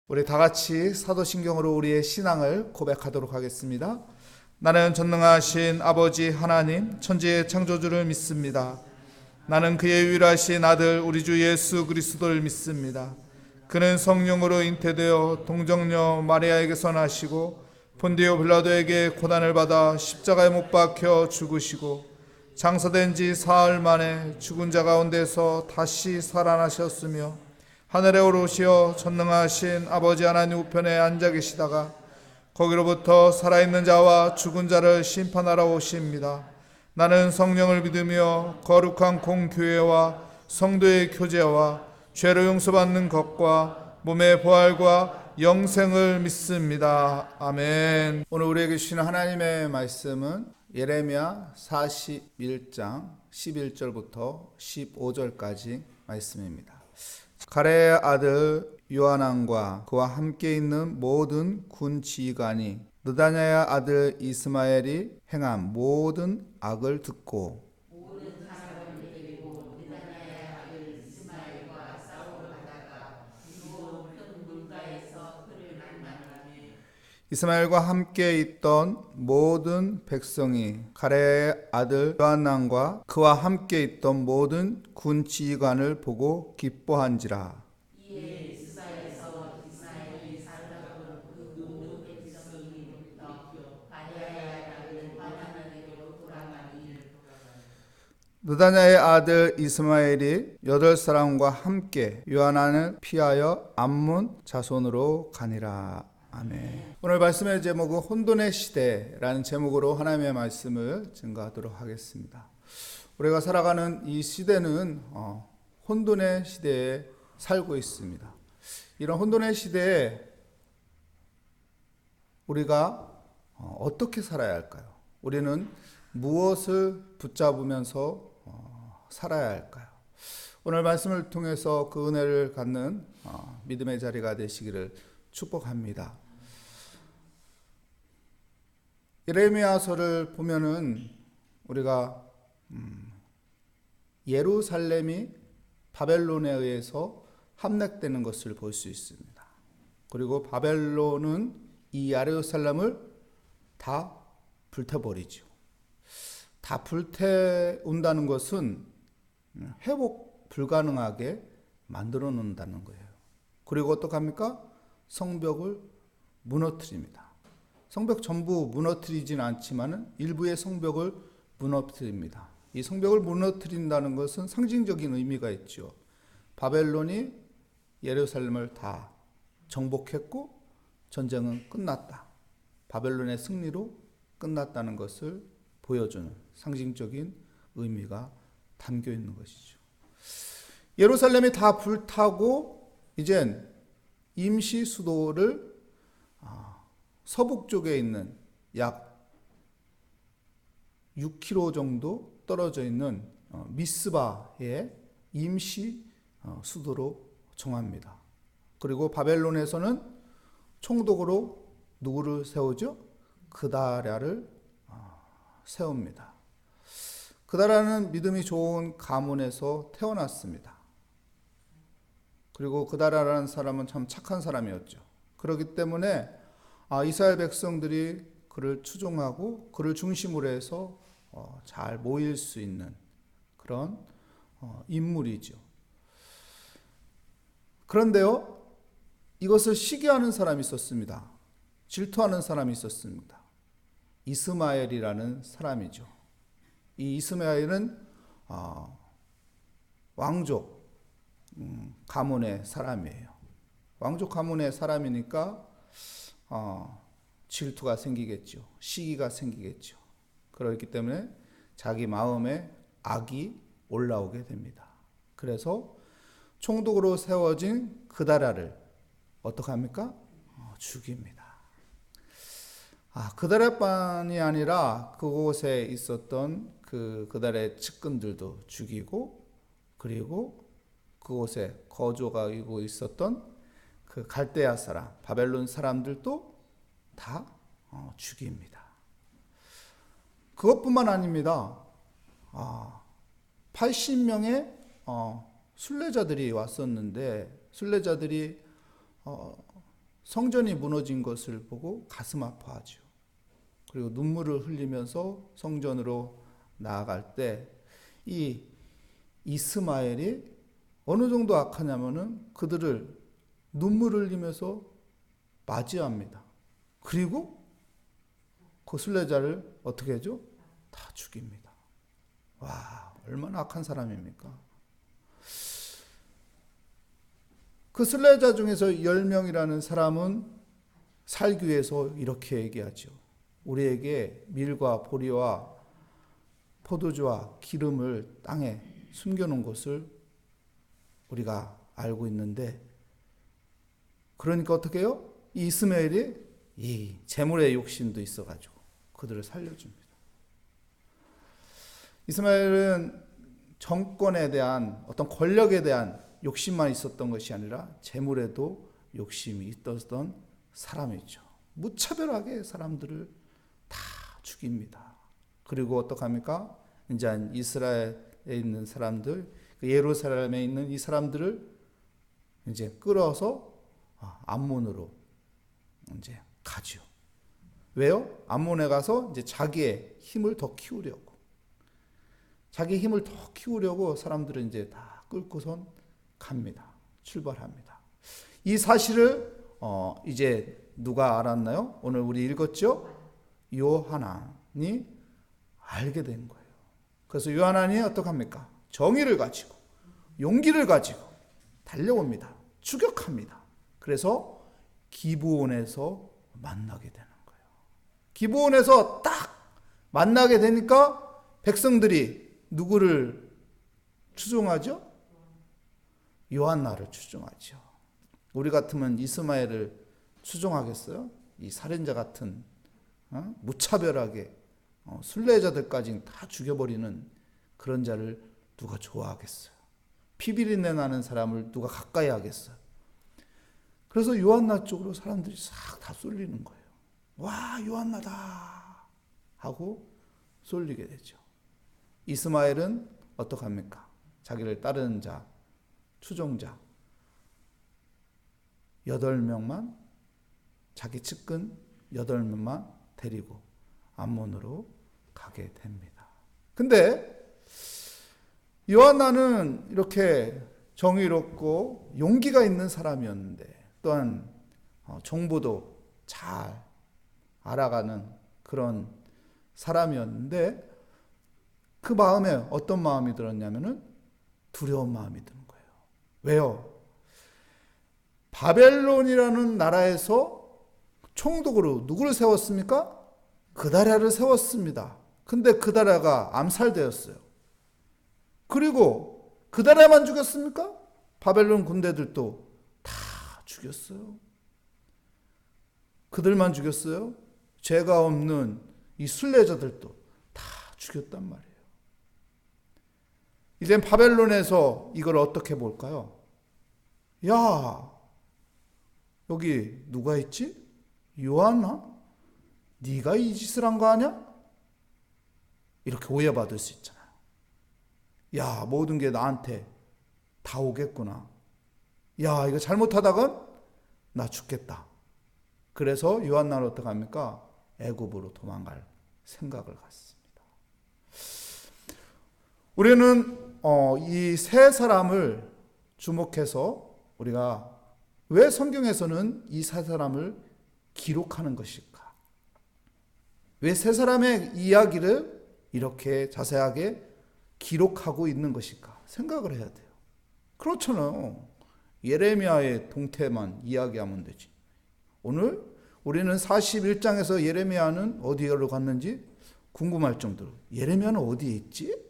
우리 다 같이 사도신경으로 우리의 신앙을 고백하도록 하겠습니다. 나는 전능하신 아버지 하나님 천지의 창조주를 믿습니다. 나는 그의 유일하신 아들 우리 주 예수 그리스도를 믿습니다. 그는 성령으로 잉태되어 동정녀 마리아에게서 나시고 본디오 빌라도에게 고난을 받아 십자가에 못 박혀 죽으시고 장사된 지 사흘 만에 죽은 자 가운데서 다시 살아나셨으며 하늘에 오르시어 전능하신 아버지 하나님 우편에 앉아 계시다가 거기로부터 살아있는 자와 죽은 자를 심판하러 오십니다. 나는 성령을 믿으며 거룩한 공교회와 성도의 교제와 죄로 용서받는 것과 몸의 부활과 영생을 믿습니다. 아멘. 오늘 우리에게 주시는 하나님의 말씀은 예레미야 41장 11절부터 15절까지 말씀입니다. 가레의 아들 요하난과 그와 함께 있는 모든 군 지휘관이 느다냐의 아들 이스마엘이 행한 모든 악을 듣고 이스마엘과 함께 있던 모든 백성이 가레의 아들 요한난과 그와 함께 있던 모든 군 지휘관을 보고 기뻐한지라. 느다냐의 아들 이스마엘이 8사람과 함께 요한난을 피하여 암몬 자손으로 가니라. 아멘. 오늘 말씀의 제목은 혼돈의 시대라는 제목으로 하나님의 말씀을 증거하도록 하겠습니다. 우리가 살아가는 이 시대는 혼돈의 시대에 살고 있습니다. 이런 혼돈의 시대에 우리가 어떻게 살아야 할까요? 우리는 무엇을 붙잡으면서 살아야 할까요? 오늘 말씀을 통해서 그 은혜를 갖는 믿음의 자리가 되시기를 축복합니다. 예레미야서를 보면은 우리가 예루살렘이 바벨론에 의해서 함락되는 것을 볼 수 있습니다. 그리고 바벨론은 이 예루살렘을 다 불태버리죠. 다 불태운다는 것은 회복 불가능하게 만들어 놓는다는 거예요. 그리고 어떡합니까? 성벽을 무너뜨립니다. 성벽 전부 무너뜨리진 않지만 일부의 성벽을 무너뜨립니다. 이 성벽을 무너뜨린다는 것은 상징적인 의미가 있죠. 바벨론이 예루살렘을 다 정복했고 전쟁은 끝났다. 바벨론의 승리로 끝났다는 것을 보여주는 상징적인 의미가 담겨 있는 것이죠. 예루살렘이 다 불타고 이젠 임시 수도를 서북 쪽에 있는 약 6km 정도 떨어져 있는 미스바의 임시 수도로 정합니다. 그리고 바벨론에서는 총독으로 누구를 세우죠? 그다랴를 세웁니다. 그다랴는 믿음이 좋은 가문에서 태어났습니다. 그리고 그다랴라는 사람은 참 착한 사람이었죠. 그렇기 때문에 이스라엘 백성들이 그를 추종하고 그를 중심으로 해서 잘 모일 수 있는 그런 인물이죠. 그런데요, 이것을 시기하는 사람이 있었습니다. 질투하는 사람이 있었습니다. 이스마엘이라는 사람이죠. 이 이스마엘은 왕족 가문의 사람이에요. 왕족 가문의 사람이니까 질투가 생기겠죠. 시기가 생기겠죠. 그렇기 때문에 자기 마음에 악이 올라오게 됩니다. 그래서 총독으로 세워진 그다랴를 어떻게 합니까? 죽입니다. 그다랴뿐이 아니라 그곳에 있었던 그다랴의 측근들도 죽이고, 그리고 그곳에 거주하고 있었던 그 갈대아 사람, 바벨론 사람들도 다 죽입니다. 그것뿐만 아닙니다. 80명의 순례자들이 왔었는데 순례자들이 성전이 무너진 것을 보고 가슴 아파하죠. 그리고 눈물을 흘리면서 성전으로 나아갈 때 이 이스마엘이 어느 정도 악하냐면은 그들을 눈물을 흘리면서 맞이합니다. 그리고 그 순례자를 어떻게 하죠? 다 죽입니다. 와, 얼마나 악한 사람입니까? 그 순례자 중에서 10명이라는 사람은 살기 위해서 이렇게 얘기하죠. 우리에게 밀과 보리와 포도주와 기름을 땅에 숨겨놓은 것을 우리가 알고 있는데, 그러니까 어떻게 해요? 이 이스마엘이 이 재물의 욕심도 있어가지고 그들을 살려줍니다. 이스마엘은 정권에 대한 어떤 권력에 대한 욕심만 있었던 것이 아니라 재물에도 욕심이 있었던 사람이죠. 무차별하게 사람들을 다 죽입니다. 그리고 어떡합니까? 이제 이스라엘에 있는 사람들, 예루살렘에 있는 이 사람들을 이제 끌어서 암몬으로 이제 가죠. 왜요? 암몬에 가서 이제 자기의 힘을 더 키우려고. 자기 힘을 더 키우려고 사람들은 이제 다 끌고선 갑니다. 출발합니다. 이 사실을 이제 누가 알았나요? 오늘 우리 읽었죠? 요하난이 알게 된 거예요. 그래서 요하난이 어떡합니까? 정의를 가지고 용기를 가지고 달려옵니다. 추격합니다. 그래서 기브온에서 만나게 되는 거예요. 기브온에서 딱 만나게 되니까 백성들이 누구를 추종하죠? 요한나를 추종하죠. 우리 같으면 이스마엘을 추종하겠어요? 이 살인자 같은 무차별하게 순례자들까지 다 죽여버리는 그런 자를 누가 좋아하겠어요? 피비린내 나는 사람을 누가 가까이 하겠어요? 그래서 요한나 쪽으로 사람들이 싹 다 쏠리는 거예요. 와, 요한나다 하고 쏠리게 되죠. 이스마엘은 어떡합니까? 자기를 따르는 자, 추종자 8명만, 자기 측근 8명만 데리고 암몬으로 가게 됩니다. 근데 요한나는 이렇게 정의롭고 용기가 있는 사람이었는데, 또한 정보도 잘 알아가는 그런 사람이었는데, 그 마음에 어떤 마음이 들었냐면은 두려운 마음이 드는 거예요. 왜요? 바벨론이라는 나라에서 총독으로 누구를 세웠습니까? 그다랴를 세웠습니다. 근데 그다랴가 암살되었어요. 그리고 그다랴만 죽였습니까? 바벨론 군대들도 다 죽였어요. 그들만 죽였어요? 죄가 없는 이 순례자들도 다 죽였단 말이에요. 이젠 바벨론에서 이걸 어떻게 볼까요? 야, 여기 누가 있지? 요한나? 네가 이 짓을 한 거 아니야? 이렇게 오해받을 수 있잖아요. 야, 모든 게 나한테 다 오겠구나. 야, 이거 잘못하다간 나 죽겠다. 그래서 요한나는 어떡합니까? 애굽으로 도망갈 생각을 갖습니다. 우리는 이 세 사람을 주목해서 우리가 왜 성경에서는 이 세 사람을 기록하는 것일까? 왜 세 사람의 이야기를 이렇게 자세하게 기록하고 있는 것일까? 생각을 해야 돼요. 그렇잖아요. 예레미야의 동태만 이야기하면 되지. 오늘 우리는 41장에서 예레미야는 어디로 갔는지 궁금할 정도로, 예레미야는 어디에 있지?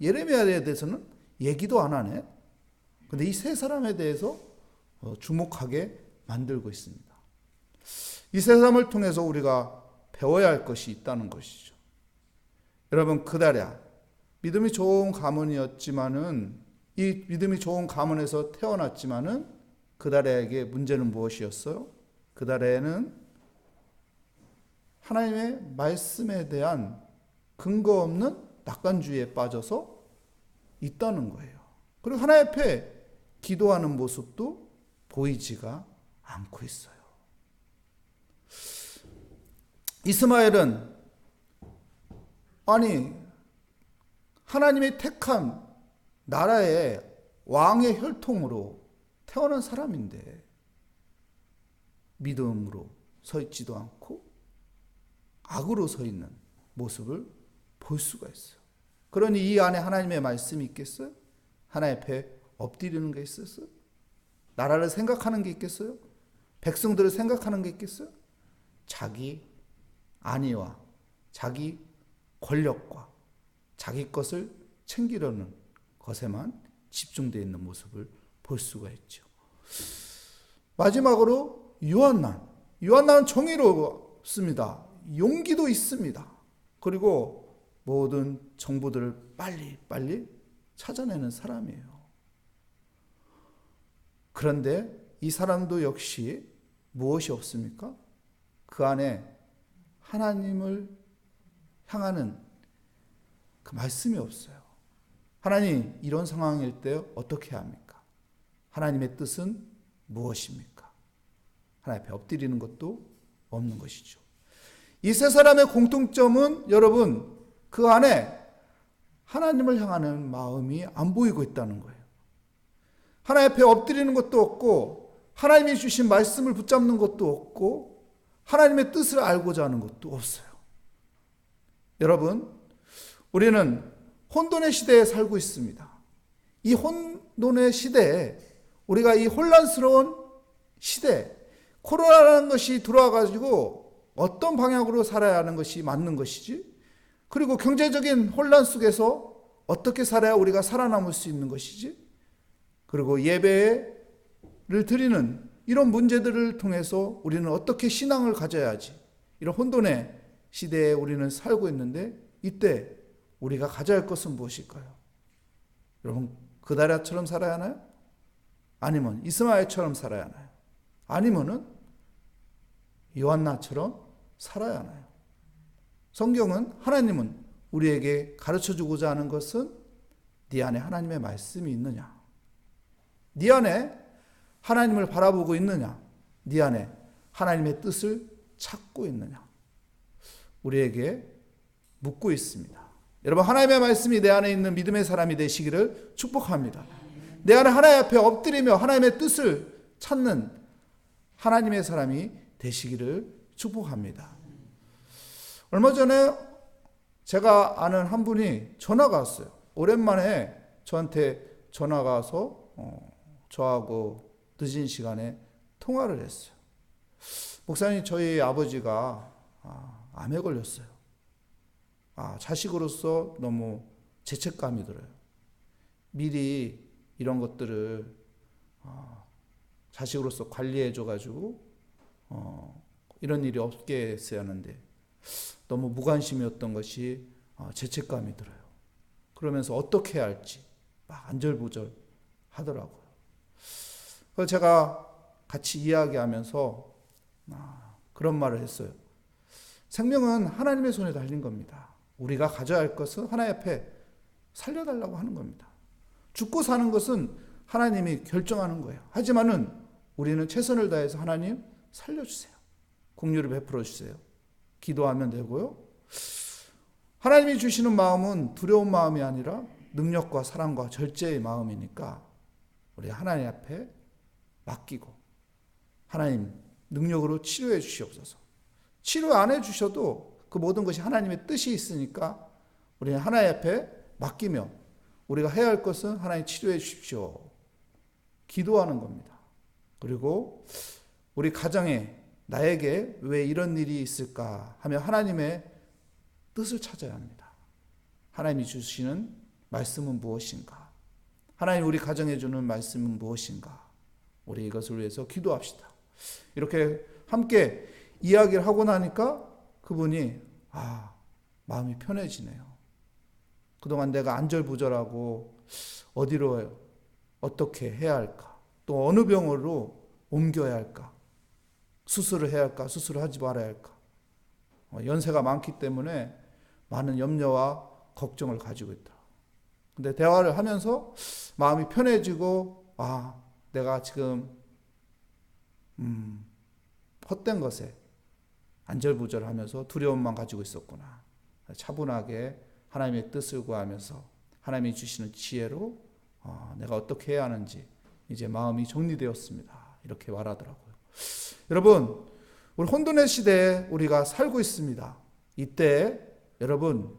예레미야에 대해서는 얘기도 안 하네. 근데 이 세 사람에 대해서 주목하게 만들고 있습니다. 이 세 사람을 통해서 우리가 배워야 할 것이 있다는 것이죠. 여러분, 그다랴 믿음이 좋은 가문이었지만은, 이 믿음이 좋은 가문에서 태어났지만은 그다랴에게 문제는 무엇이었어요? 그다랴에는 하나님의 말씀에 대한 근거 없는 낙관주의에 빠져서 있다는 거예요. 그리고 하나님 앞에 기도하는 모습도 보이지가 않고 있어요. 이스마엘은 아니 하나님의 택한 나라의 왕의 혈통으로 태어난 사람인데 믿음으로 서 있지도 않고 악으로 서 있는 모습을 볼 수가 있어요. 그러니 이 안에 하나님의 말씀이 있겠어요? 하나님 앞에 엎드리는 게 있었어요? 나라를 생각하는 게 있겠어요? 백성들을 생각하는 게 있겠어요? 자기 안위와 자기 권력과 자기 것을 챙기려는 것에만 집중되어 있는 모습을 볼 수가 있죠. 마지막으로 요한나는 정의롭습니다. 용기도 있습니다. 그리고 모든 정보들을 빨리 찾아내는 사람이에요. 그런데 이 사람도 역시 무엇이 없습니까? 그 안에 하나님을 향하는 그 말씀이 없어요. 하나님, 이런 상황일 때 어떻게 합니까? 하나님의 뜻은 무엇입니까? 하나님 앞에 엎드리는 것도 없는 것이죠. 이 세 사람의 공통점은 여러분, 그 안에 하나님을 향하는 마음이 안 보이고 있다는 거예요. 하나님 앞에 엎드리는 것도 없고 하나님이 주신 말씀을 붙잡는 것도 없고 하나님의 뜻을 알고자 하는 것도 없어요. 여러분, 우리는 혼돈의 시대에 살고 있습니다. 이 혼돈의 시대에 우리가 이 혼란스러운 시대, 코로나라는 것이 들어와가지고 어떤 방향으로 살아야 하는 것이 맞는 것이지? 그리고 경제적인 혼란 속에서 어떻게 살아야 우리가 살아남을 수 있는 것이지? 그리고 예배를 드리는 이런 문제들을 통해서 우리는 어떻게 신앙을 가져야지? 이런 혼돈의 시대에 우리는 살고 있는데 이때 우리가 가져야 할 것은 무엇일까요? 여러분, 그다랴처럼 살아야 하나요? 아니면 이스마엘처럼 살아야 하나요? 아니면은 요한나처럼 살아야 하나요? 성경은, 하나님은 우리에게 가르쳐주고자 하는 것은 네 안에 하나님의 말씀이 있느냐? 네 안에 하나님을 바라보고 있느냐? 네 안에 하나님의 뜻을 찾고 있느냐? 우리에게 묻고 있습니다. 여러분, 하나님의 말씀이 내 안에 있는 믿음의 사람이 되시기를 축복합니다. 내 안에 하나님 앞에 엎드리며 하나님의 뜻을 찾는 하나님의 사람이 되시기를 축복합니다. 얼마 전에 제가 아는 한 분이 전화가 왔어요. 오랜만에 저한테 전화가 와서 저하고 늦은 시간에 통화를 했어요. 목사님, 저희 아버지가 암에 걸렸어요. 자식으로서 너무 죄책감이 들어요. 미리 이런 것들을 자식으로서 관리해줘가지고 이런 일이 없게 했어야 하는데 너무 무관심이었던 것이 죄책감이 들어요. 그러면서 어떻게 해야 할지 막 안절부절 하더라고요. 그래서 제가 같이 이야기하면서 그런 말을 했어요. 생명은 하나님의 손에 달린 겁니다. 우리가 가져야 할 것은 하나님 앞에 살려달라고 하는 겁니다. 죽고 사는 것은 하나님이 결정하는 거예요. 하지만은 우리는 최선을 다해서 하나님 살려주세요. 긍휼을 베풀어 주세요. 기도하면 되고요. 하나님이 주시는 마음은 두려운 마음이 아니라 능력과 사랑과 절제의 마음이니까 우리 하나님 앞에 맡기고 하나님 능력으로 치료해 주시옵소서. 치료 안 해 주셔도 그 모든 것이 하나님의 뜻이 있으니까 우리는 하나님 앞에 맡기며 우리가 해야 할 것은 하나님 치료해 주십시오. 기도하는 겁니다. 그리고 우리 가정에 나에게 왜 이런 일이 있을까 하며 하나님의 뜻을 찾아야 합니다. 하나님이 주시는 말씀은 무엇인가? 하나님 우리 가정에 주는 말씀은 무엇인가? 우리 이것을 위해서 기도합시다. 이렇게 함께 이야기를 하고 나니까 그분이 마음이 편해지네요. 그동안 내가 안절부절하고 어디로 어떻게 해야 할까? 또 어느 병으로 옮겨야 할까? 수술을 해야 할까? 수술을 하지 말아야 할까? 연세가 많기 때문에 많은 염려와 걱정을 가지고 있다. 근데 대화를 하면서 마음이 편해지고 내가 지금 헛된 것에 안절부절하면서 두려움만 가지고 있었구나. 차분하게 하나님의 뜻을 구하면서 하나님이 주시는 지혜로 내가 어떻게 해야 하는지 이제 마음이 정리되었습니다. 이렇게 말하더라고요. 여러분, 우리 혼돈의 시대에 우리가 살고 있습니다. 이때 여러분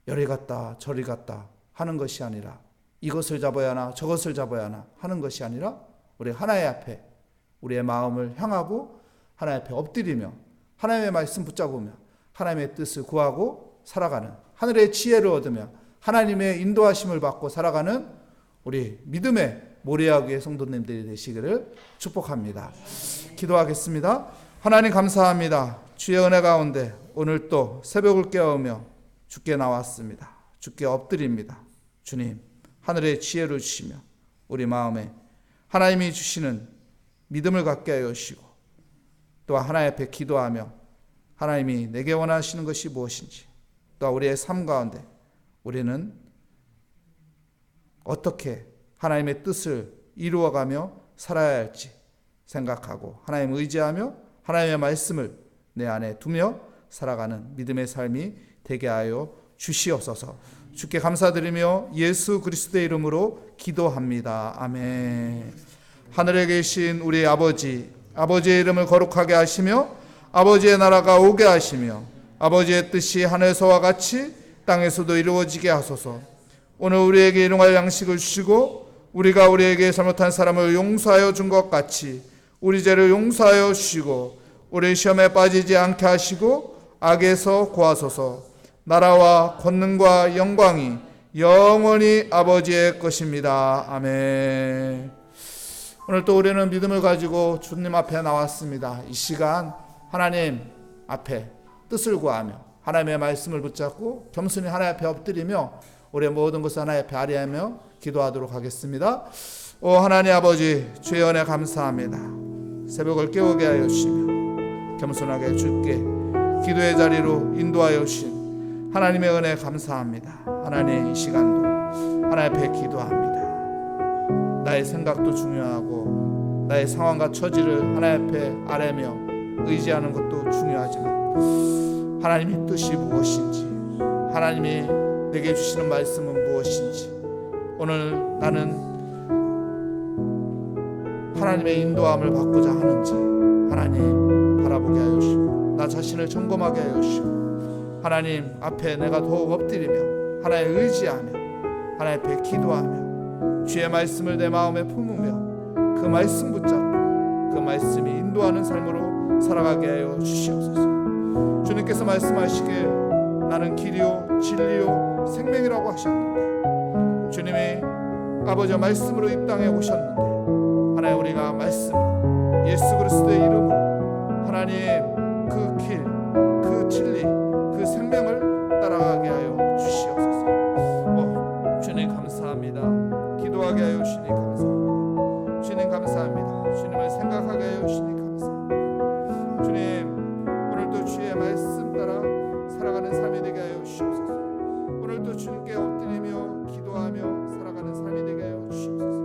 열이 갔다 저리 갔다 하는 것이 아니라 이것을 잡아야 하나 저것을 잡아야 하나 하는 것이 아니라 우리 하나님 앞에 우리의 마음을 향하고 하나님 앞에 엎드리며 하나님의 말씀 붙잡으며 하나님의 뜻을 구하고 살아가는, 하늘의 지혜를 얻으며 하나님의 인도하심을 받고 살아가는 우리 믿음의 모리아교회 성도님들이 되시기를 축복합니다. 기도하겠습니다. 하나님 감사합니다. 주의 은혜 가운데 오늘 또 새벽을 깨우며 주께 나왔습니다. 주께 엎드립니다. 주님, 하늘의 지혜를 주시며 우리 마음에 하나님이 주시는 믿음을 갖게 하여 주시고 또 하나님 앞에 기도하며 하나님이 내게 원하시는 것이 무엇인지 또 우리의 삶 가운데 우리는 어떻게 하나님의 뜻을 이루어가며 살아야 할지 생각하고 하나님 의지하며 하나님의 말씀을 내 안에 두며 살아가는 믿음의 삶이 되게 하여 주시옵소서. 주께 감사드리며 예수 그리스도의 이름으로 기도합니다. 아멘. 하늘에 계신 우리 아버지, 아버지의 이름을 거룩하게 하시며 아버지의 나라가 오게 하시며 아버지의 뜻이 하늘에서와 같이 땅에서도 이루어지게 하소서. 오늘 우리에게 일용할 양식을 주시고 우리가 우리에게 잘못한 사람을 용서하여 준 것 같이 우리 죄를 용서하여 주시고 우리 시험에 빠지지 않게 하시고 악에서 구하소서. 나라와 권능과 영광이 영원히 아버지의 것입니다. 아멘. 오늘 또 우리는 믿음을 가지고 주님 앞에 나왔습니다. 이 시간 하나님 앞에 뜻을 구하며 하나님의 말씀을 붙잡고 겸손히 하나님 앞에 엎드리며 우리의 모든 것을 하나님 앞에 아뢰하며 기도하도록 하겠습니다. 오 하나님 아버지, 주의 은혜 감사합니다. 새벽을 깨우게 하여 주시며 겸손하게 주께 기도의 자리로 인도하여 주신 하나님의 은혜 감사합니다. 하나님 이 시간도 하나님 앞에 기도합니다. 나의 생각도 중요하고 나의 상황과 처지를 하나님 앞에 아뢰며 의지하는 것도 중요하지만 하나님의 뜻이 무엇인지 하나님이 내게 주시는 말씀은 무엇인지 오늘 나는 하나님의 인도함을 받고자 하는지 하나님 바라보게 하여 주시고 나 자신을 점검하게 하여 주시고 하나님 앞에 내가 더욱 엎드리며 하나님 의지하며 하나님 앞에 기도하며 주의 말씀을 내 마음에 품으며 그 말씀 붙잡고 그 말씀이 인도하는 삶으로 살아가게 하여 주시옵소서. 주님께서 말씀하시길 나는 길이요 진리요 생명이라고 하셨는데 주님이 아버지의 말씀으로 이 땅에 오셨는데 하나님 우리가 말씀으로 예수 그리스도의 이름으로 하나님 그 길, 그 진리, 그 생명을 따라가게 하여 주시옵소서. 주님 감사합니다. 기도하게 하여 주시니 감사합니다. 주님 감사합니다. 주님을 생각하게 하여 주시니 감사합니다. 주님 오늘도 주의 말씀 따라 살아가는 삶이 되게 하여 주시옵소서. 오늘도 주님께 엎드리며 기도하며 살아가는 삶이 되게 하여 주시옵소서.